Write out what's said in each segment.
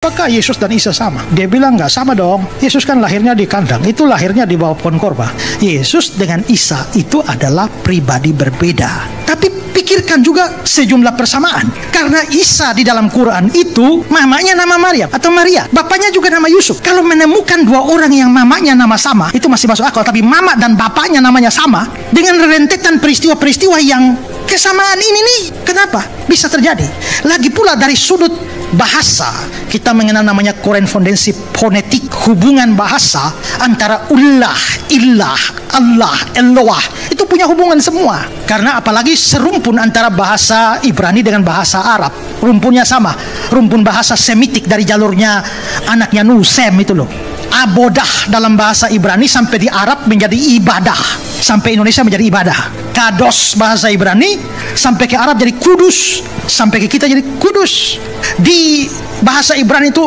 Apakah Yesus dan Isa sama? Dia bilang nggak sama dong. Yesus kan lahirnya di kandang, itu lahirnya di bawah pohon korma. Yesus dengan Isa itu adalah pribadi berbeda. Tapi pikirkan juga sejumlah persamaan. Karena Isa di dalam Quran itu mamanya nama Maryam atau Maria, bapaknya juga nama Yusuf. Kalau menemukan dua orang yang mamanya nama sama, itu masih masuk akal. Tapi mama dan bapaknya namanya sama, dengan rentetan peristiwa-peristiwa yang kesamaan ini nih, kenapa bisa terjadi? Lagi pula dari sudut bahasa, kita mengenal namanya korespondensi fonetik, hubungan bahasa antara ullah, illah, Allah, Eloah, itu punya hubungan semua. Karena apalagi serumpun antara bahasa Ibrani dengan bahasa Arab, rumpunnya sama, rumpun bahasa Semitik dari jalurnya anaknya Nuh, Sem itu loh. Abodah dalam bahasa Ibrani sampai di Arab menjadi ibadah, sampai Indonesia menjadi ibadah. Kados bahasa Ibrani sampai ke Arab jadi kudus, sampai ke kita jadi kudus. Di bahasa Ibrani itu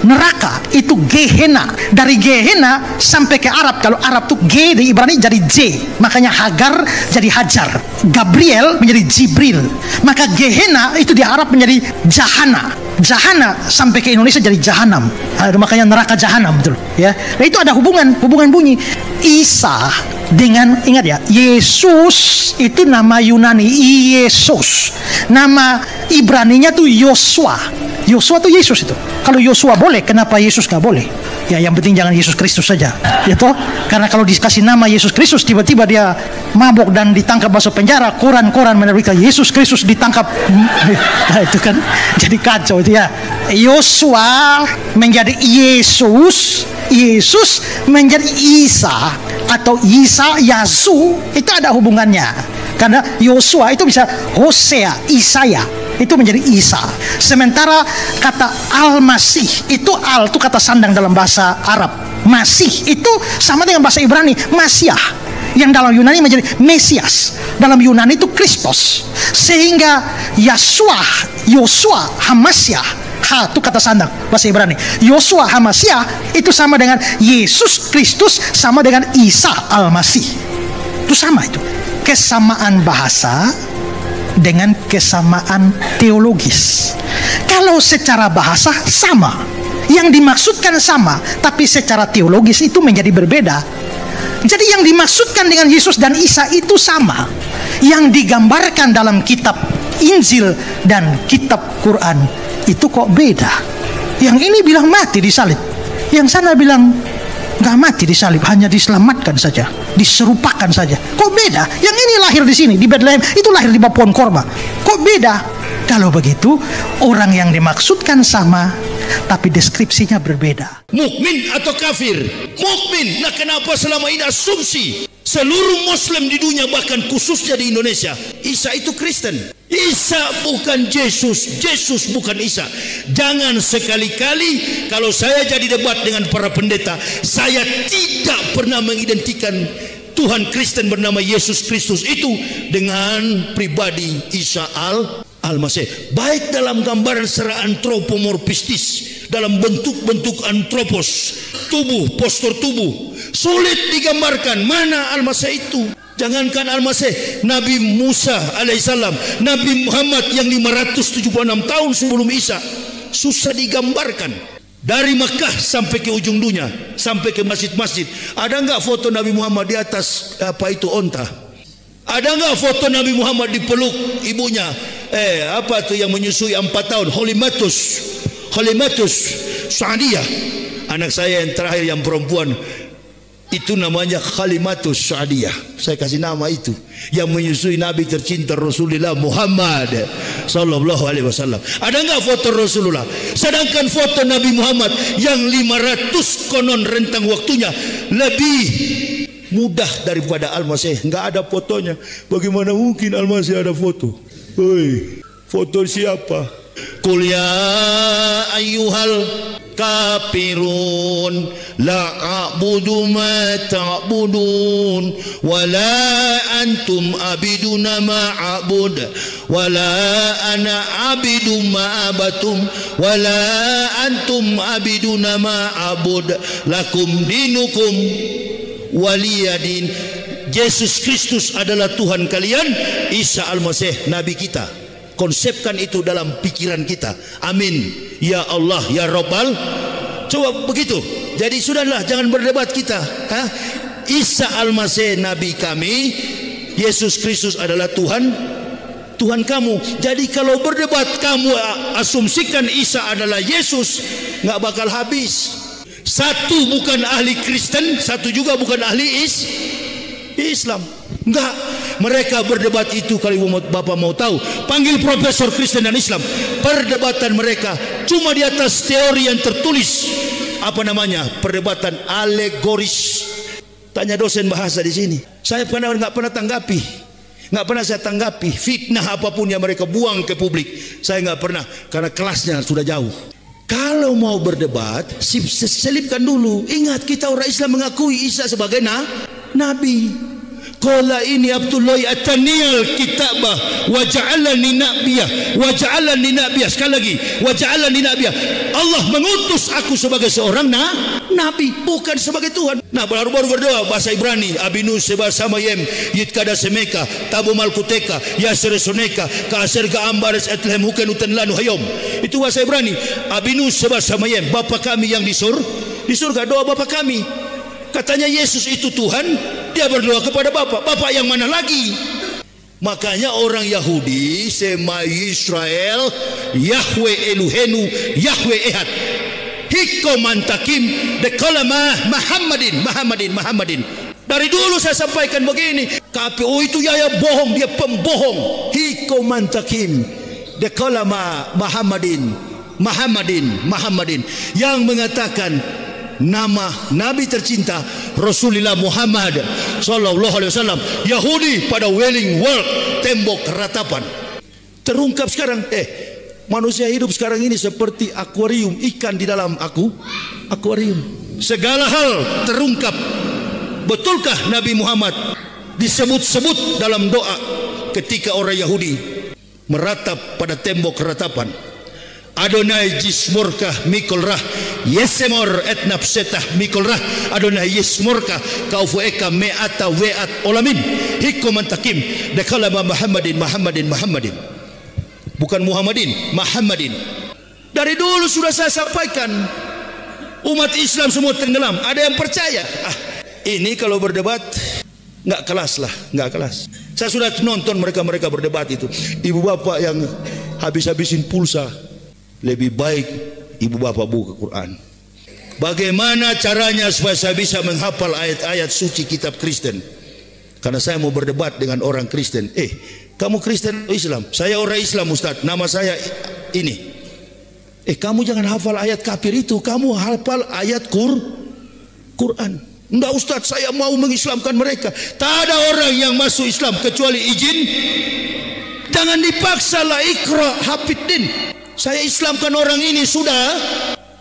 neraka itu Gehenna. Dari Gehenna sampai ke Arab, kalau Arab tuh G di Ibrani jadi J, makanya Hagar jadi Hajar, Gabriel menjadi Jibril. Maka Gehenna itu di Arab menjadi Jahana. Jahana sampai ke Indonesia jadi Jahanam. Makanya neraka Jahanam, betul ya. Nah, itu ada hubungan bunyi. Isa dengan, ingat ya, Yesus itu nama Yunani Yesus, nama Ibraninya tuh Yosua. Yosua tuh Yesus itu. Kalau Yosua boleh, kenapa Yesus nggak boleh? Ya yang penting jangan Yesus Kristus saja, ya toh. Karena kalau dikasih nama Yesus Kristus, tiba-tiba dia mabuk dan ditangkap masuk penjara, koran-koran menerbitkan Yesus Kristus ditangkap. Nah, itu kan jadi kacau itu ya. Yosua menjadi Yesus, Yesus menjadi Isa, atau Isa Yasu, itu ada hubungannya. Karena Yosua itu bisa Hosea, Isaya, itu menjadi Isa. Sementara kata Al-Masih itu, Al itu kata sandang dalam bahasa Arab, Masih itu sama dengan bahasa Ibrani Masiah, yang dalam Yunani menjadi Mesias. Dalam Yunani itu Kristus. Sehingga Yosua Hamasiah, Ha itu kata sandang bahasa Ibrani, Yosua Hamasiah itu sama dengan Yesus Kristus, sama dengan Isa Al-Masih. Itu sama itu. Kesamaan bahasa dengan kesamaan teologis. Kalau secara bahasa sama, yang dimaksudkan sama, tapi secara teologis itu menjadi berbeda. Jadi yang dimaksudkan dengan Yesus dan Isa itu sama, yang digambarkan dalam kitab Injil dan kitab Quran itu kok beda. Yang ini bilang mati di salib, yang sana bilang nggak mati di salib, hanya diselamatkan saja, diserupakan saja. Kok beda? Yang ini lahir di sini di Bethlehem, itu lahir di bawah pohon korma. Kok beda? Kalau begitu, orang yang dimaksudkan sama, tapi deskripsinya berbeda. Mukmin atau kafir? Mukmin. Nah, kenapa selama ini asumsi seluruh Muslim di dunia, bahkan khususnya di Indonesia, Isa itu Kristen? Isa bukan Yesus, Yesus bukan Isa. Jangan sekali-kali kalau saya jadi debat dengan para pendeta, saya tidak pernah mengidentikan Tuhan Kristen bernama Yesus Kristus itu dengan pribadi Isa Al-Masih. Baik dalam gambaran secara antropomorfistis, dalam bentuk-bentuk antropos, tubuh, postur tubuh, sulit digambarkan mana Al-Masih itu. Jangankan Al-Masih, Nabi Musa alaihissalam, Nabi Muhammad yang 576 tahun sebelum Isa, susah digambarkan. Dari Makkah sampai ke ujung dunia, sampai ke masjid-masjid, ada nggak foto Nabi Muhammad di atas apa itu onta? Ada nggak foto Nabi Muhammad dipeluk ibunya? Apa tuh yang menyusui 4 tahun? Holimatus Sa'diyah. Anak saya yang terakhir yang perempuan, itu namanya Khalimatus Sa'diyah. Saya kasih nama itu, yang menyusui Nabi tercinta Rasulullah Muhammad sallallahu alaihi wasallam. Ada enggak foto Rasulullah? Sedangkan foto Nabi Muhammad yang 500 konon rentang waktunya lebih mudah daripada Al-Masih, enggak ada fotonya. Bagaimana mungkin Al-Masih ada foto? Hei, foto siapa? Qul ya ayyuhal kafirun la a'budu ma ta'budun wa la antum abiduna ma a'bud wa la ana abidu ma abatum wa la antum abiduna ma a'bud lakum dinukum waliyadin. Yesus Kristus adalah Tuhan kalian, Isa Al-Masih Nabi kita. konsepkan itu dalam pikiran kita. Amin ya Allah ya Rabbal. Coba begitu. Jadi sudahlah, jangan berdebat kita. Isa Al-Masih Nabi kami, Yesus Kristus adalah Tuhan kamu. Jadi kalau berdebat kamu asumsikan Isa adalah Yesus, nggak bakal habis. Satu bukan ahli Kristen, satu juga bukan ahli Islam. Enggak, mereka berdebat itu. Kalau Bapak mau tahu, panggil profesor Kristen dan Islam. Perdebatan mereka cuma di atas teori yang tertulis. Apa namanya? Perdebatan alegoris. Tanya dosen bahasa di sini. Saya nggak pernah tanggapi. Nggak pernah saya tanggapi fitnah apapun yang mereka buang ke publik. Saya nggak pernah, karena kelasnya sudah jauh. Kalau mau berdebat, selipkan dulu. Ingat, kita orang Islam mengakui Isa sebagai nabi. Qala ini Abdullah ataniyal kitabah wa ja'alani nabiyah. Sekali lagi, wa ja'alani nabiyah. Allah mengutus aku sebagai seorang nabi, bukan sebagai Tuhan. Nah, baru-baru berdoa bahasa Ibrani. Abinu seba samayem yitkada semeka tabu malkuteka yasresoneka kaaser gaambares etlem huken utan lanu hayom. Itu bahasa Ibrani. Abinu seba samayem, Bapa kami yang di surga. Doa Bapa kami. Katanya Yesus itu Tuhan, dia berdoa kepada Bapa yang mana lagi? Makanya orang Yahudi Sema Israel Yahweh Eluhenu Yahweh Ehad Hiko mantakim dekalama Muhammadin. Dari dulu saya sampaikan begini, KPU itu ya bohong, dia pembohong. Hiko mantakim dekalama Muhammadin yang mengatakan nama Nabi tercinta Rasulullah Muhammad sallallahu alaihi wasallam. Yahudi pada Wailing Wall, tembok ratapan. Terungkap sekarang, manusia hidup sekarang ini seperti akuarium, ikan di dalam akuarium. Segala hal terungkap. Betulkah Nabi Muhammad disebut-sebut dalam doa ketika orang Yahudi meratap pada tembok ratapan? Adonai jismurkah mikolrah yesemor etnapsetah mikolrah Adonai yismurkah kaufueka me'ata we'at olamin hikumantakim dekalama Muhammadin. Bukan Muhammadin. Dari dulu sudah saya sampaikan, umat Islam semua tenggelam. Ada yang percaya? Ini kalau berdebat nggak kelas. Saya sudah nonton mereka berdebat itu. Ibu bapak yang habisin pulsa. Lebih baik ibu bapak buka Quran. Bagaimana caranya supaya saya bisa menghafal ayat-ayat suci kitab Kristen? Karena saya mau berdebat dengan orang Kristen. Kamu Kristen atau Islam? Saya orang Islam, Ustaz. Nama saya ini. Kamu jangan hafal ayat kafir itu. Kamu hafal ayat Quran. Enggak, Ustaz, saya mau mengislamkan mereka. Tak ada orang yang masuk Islam kecuali izin. Jangan dipaksa lah, ikra hafidin. Saya Islamkan orang ini sudah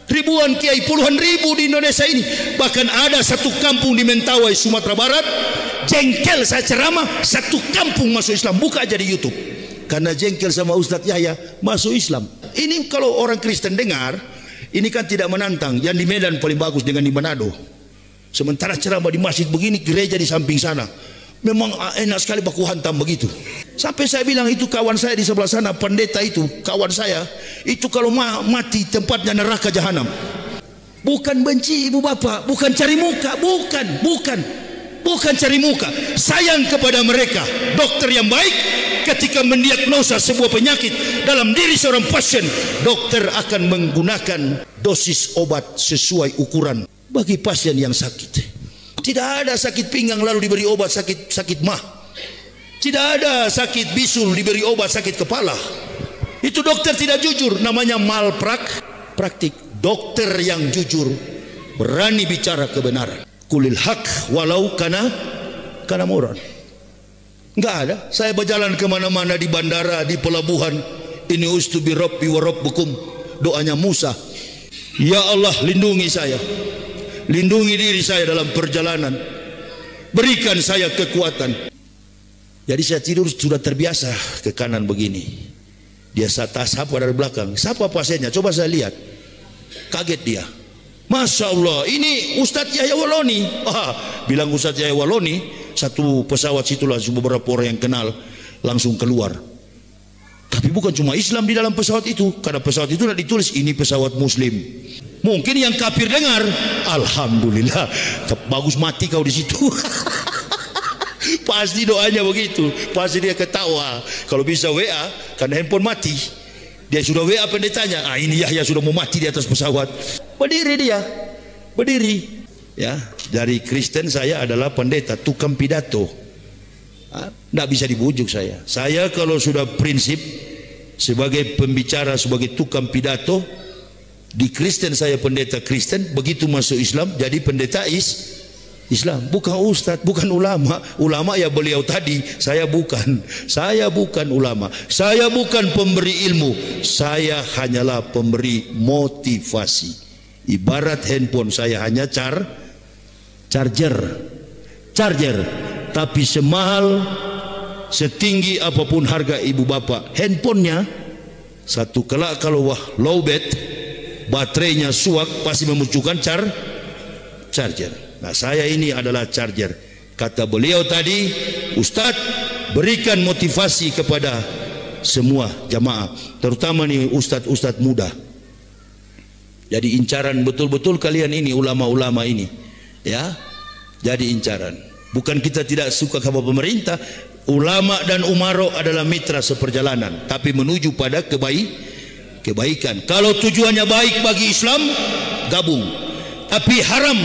ribuan kiai, puluhan ribu di Indonesia ini. Bahkan ada satu kampung di Mentawai, Sumatera Barat, jengkel saya ceramah, satu kampung masuk Islam. Buka aja di YouTube. Karena jengkel sama Ustadz Yahya masuk Islam. Ini kalau orang Kristen dengar, ini kan tidak menantang. Yang di Medan paling bagus dengan di Manado. Sementara ceramah di masjid begini, gereja di samping sana. Memang enak sekali baku hantam begitu. Sampai saya bilang, itu kawan saya di sebelah sana, pendeta itu, kawan saya, itu kalau mati tempatnya neraka jahanam. Bukan benci ibu bapak, bukan cari muka, bukan cari muka. Sayang kepada mereka. Dokter yang baik ketika mendiagnosa sebuah penyakit dalam diri seorang pasien, dokter akan menggunakan dosis obat sesuai ukuran bagi pasien yang sakit. Tidak ada sakit pinggang lalu diberi obat sakit mah. Tidak ada sakit bisul diberi obat sakit kepala. Itu dokter tidak jujur, namanya malpraktik. Dokter yang jujur berani bicara kebenaran. Kulil haq walau kana muran. Enggak ada. Saya berjalan kemana-mana, di bandara, di pelabuhan. Ini ustubi rabbi wa rabbukum. Doanya Musa. Ya Allah, lindungi saya. Lindungi diri saya dalam perjalanan. Berikan saya kekuatan. Jadi saya tidur sudah terbiasa ke kanan begini. Dia sapa dari belakang. Sapa pasiennya, coba saya lihat. Kaget dia. Masya Allah, ini Ustadz Yahya Waloni. Bilang Ustadz Yahya Waloni, satu pesawat situlah beberapa orang yang kenal langsung keluar. Tapi bukan cuma Islam di dalam pesawat itu, karena pesawat itu tidak ditulis ini pesawat Muslim. Mungkin yang kafir dengar, alhamdulillah, bagus mati kau di situ. Pasti doanya begitu, pasti dia ketawa. Kalau bisa WA, karena handphone mati, dia sudah WA pendetanya. Ini Yahya sudah mau mati di atas pesawat. Berdiri dia, berdiri. Ya, dari Kristen saya adalah pendeta, tukang pidato. Tidak bisa dibujuk saya. Saya kalau sudah prinsip sebagai pembicara, sebagai tukang pidato, di Kristen saya pendeta Kristen, begitu masuk Islam jadi pendeta Islam, bukan ustadz, bukan ulama. Ulama ya beliau tadi, saya bukan ulama, saya bukan pemberi ilmu, saya hanyalah pemberi motivasi. Ibarat handphone saya hanya charger, tapi semahal setinggi apapun harga ibu bapak handphonenya, satu kelak kalau low bat, baterainya suak, pasti memunculkan charger. Nah, saya ini adalah charger. Kata beliau tadi, Ustadz, berikan motivasi kepada semua jamaah, terutama nih ustadz muda. Jadi incaran betul-betul kalian ini, ulama-ulama ini, ya, jadi incaran. Bukan kita tidak suka kepada pemerintah. Ulama dan umaro adalah mitra seperjalanan, tapi menuju pada kebaikan. Kalau tujuannya baik bagi Islam, gabung. Tapi haram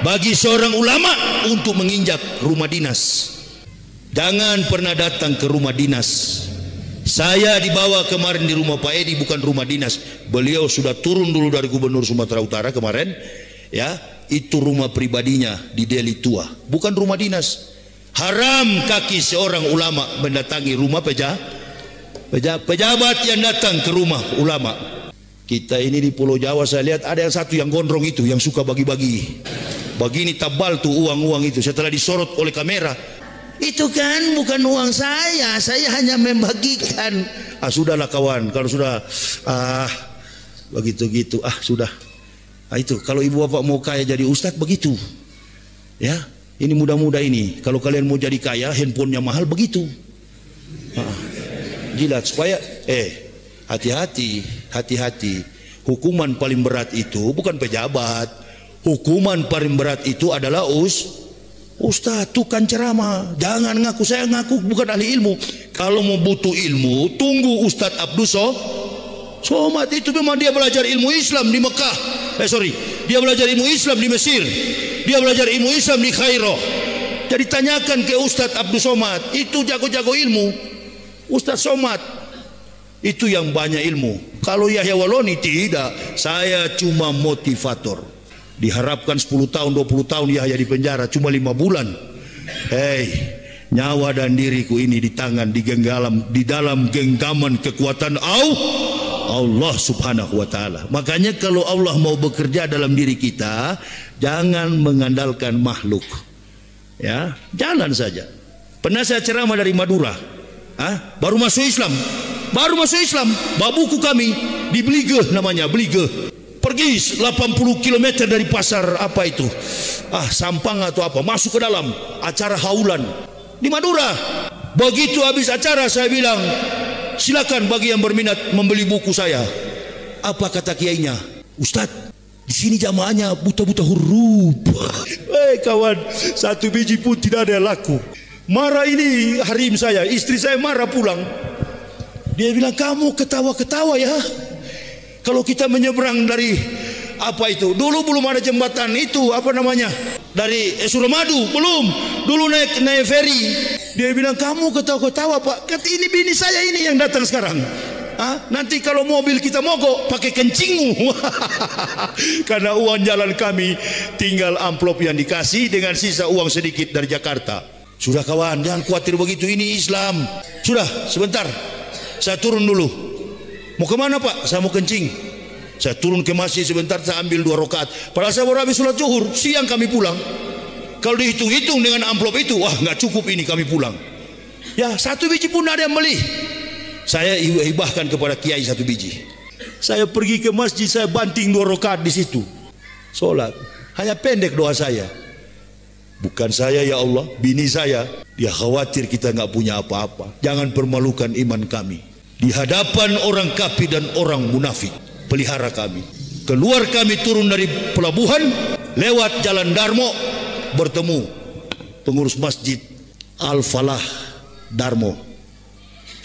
bagi seorang ulama untuk menginjak rumah dinas. Jangan pernah datang ke rumah dinas. Saya dibawa kemarin di rumah Pak Edi, bukan rumah dinas. Beliau sudah turun dulu dari Gubernur Sumatera Utara kemarin, ya. Itu rumah pribadinya di Deli Tua, bukan rumah dinas. Haram kaki seorang ulama mendatangi rumah pejabat yang datang ke rumah ulama. Kita ini di Pulau Jawa, saya lihat ada yang satu yang gondrong itu, yang suka bagi-bagi. Begini tabal tuh uang-uang itu, setelah disorot oleh kamera. Itu kan bukan uang saya hanya membagikan. Sudahlah kawan, kalau sudah begitu-gitu, sudah. Itu kalau ibu bapak mau kaya jadi ustadz begitu, ya. Ini muda-muda ini, kalau kalian mau jadi kaya, handphonenya mahal begitu. Jilat supaya hati-hati. Hukuman paling berat itu bukan pejabat. Hukuman paling berat itu adalah ustadz, tukang ceramah. Jangan ngaku, saya ngaku bukan ahli ilmu. Kalau mau butuh ilmu, tunggu Ustadz Abdus Somad. Itu memang dia belajar ilmu Islam di Mekah. Dia belajar ilmu Islam di Mesir. Dia belajar ilmu Islam di Kairo. Jadi tanyakan ke Ustadz Abdus Somad, itu jago-jago ilmu. Ustadz Somad itu yang banyak ilmu. Kalau Yahya Waloni tidak, saya cuma motivator. Diharapkan 10 tahun 20 tahun Yahya di penjara, cuma 5 bulan. Nyawa dan diriku ini di tangan, di dalam genggaman kekuatan Allah subhanahu wa ta'ala. Makanya kalau Allah mau bekerja dalam diri kita, jangan mengandalkan makhluk, ya, jalan saja. Pernah saya ceramah dari Madura, baru masuk Islam, babuku kami di Belige, namanya Belige. Pergi 80 km dari pasar apa itu, Sampang atau apa, masuk ke dalam acara haulan di Madura. Begitu habis acara saya bilang, silakan bagi yang berminat membeli buku saya. Apa kata kiainya? Ustadz, di sini jamaahnya buta-buta huruf. Kawan, satu biji pun tidak ada yang laku. Marah ini harim saya, istri saya marah pulang. Dia bilang, kamu ketawa-ketawa ya. Kalau kita menyeberang dari apa itu, dulu belum ada jembatan itu, apa namanya, dari Suramadu, belum. Dulu naik ferry. Dia bilang, kamu ketawa-ketawa Pak. Kata, ini bini saya ini yang datang sekarang. Nanti kalau mobil kita mogok pakai kencingu. Karena uang jalan kami tinggal amplop yang dikasih dengan sisa uang sedikit dari Jakarta. Sudah kawan, jangan khawatir begitu, ini Islam. Sudah, sebentar, saya turun dulu. Mau kemana Pak? Saya mau kencing. Saya turun ke masjid sebentar, saya ambil 2 rakaat. Padahal saya baru habis sholat zuhur, siang kami pulang. Kalau dihitung-hitung dengan amplop itu, nggak cukup ini kami pulang. Ya, 1 biji pun ada yang beli. Saya hibahkan kepada kiai 1 biji. Saya pergi ke masjid, saya banting 2 rakaat di situ. Sholat. Hanya pendek doa saya. Bukan saya ya Allah, bini saya. Dia khawatir kita nggak punya apa-apa. Jangan permalukan iman kami. di hadapan orang kafir dan orang munafik. Pelihara kami. Keluar kami turun dari pelabuhan, lewat jalan Darmo, bertemu pengurus masjid Al-Falah Darmo,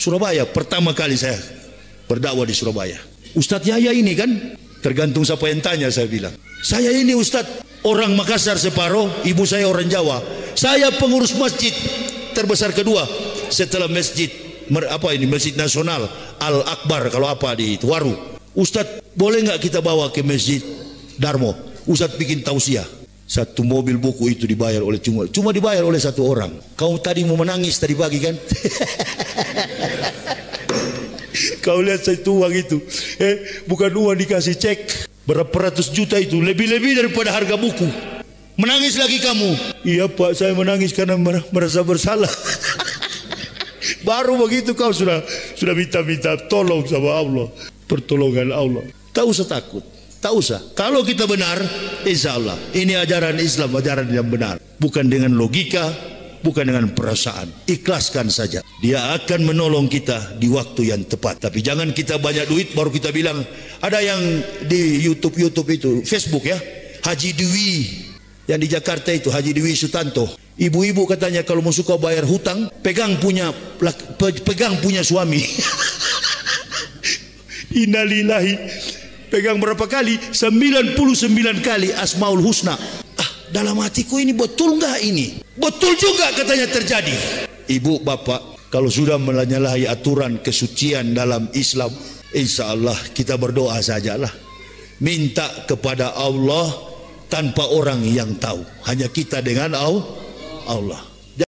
Surabaya. Pertama kali saya berdakwah di Surabaya. Ustadz Yahya ini kan, tergantung siapa yang tanya, saya bilang, saya ini Ustadz orang Makassar separuh, ibu saya orang Jawa. Saya pengurus masjid terbesar kedua setelah masjid Masjid Nasional Al-Akbar kalau apa di Waru. Ustadz, boleh nggak kita bawa ke masjid Darmo? Ustadz bikin tausiah. Satu mobil buku itu dibayar oleh cuma dibayar oleh satu orang. Kau tadi mau menangis tadi pagi kan? Kau lihat saya itu uang itu, bukan uang dikasih cek berapa ratus juta itu, lebih-lebih daripada harga buku. Menangis lagi kamu? Iya Pak, saya menangis karena merasa bersalah. Baru begitu kau sudah minta tolong sama Allah, pertolongan Allah. Tak usah takut, tak usah. Kalau kita benar, insya Allah ini ajaran Islam, ajaran yang benar, bukan dengan logika, bukan dengan perasaan. Ikhlaskan saja, Dia akan menolong kita di waktu yang tepat. Tapi jangan kita banyak duit baru kita bilang. Ada yang di YouTube itu, Facebook ya, Haji Dwi yang di Jakarta itu, Haji Dwi Sutanto. Ibu-ibu katanya kalau mau suka bayar hutang, pegang punya suami. Innalillahi. Pegang berapa kali? 99 kali Asmaul Husna. Dalam hatiku ini betul nggak ini? Betul juga katanya terjadi. Ibu bapak, kalau sudah menyalahi aturan kesucian dalam Islam, insya Allah kita berdoa sajalah. Minta kepada Allah tanpa orang yang tahu. Hanya kita dengan Allah.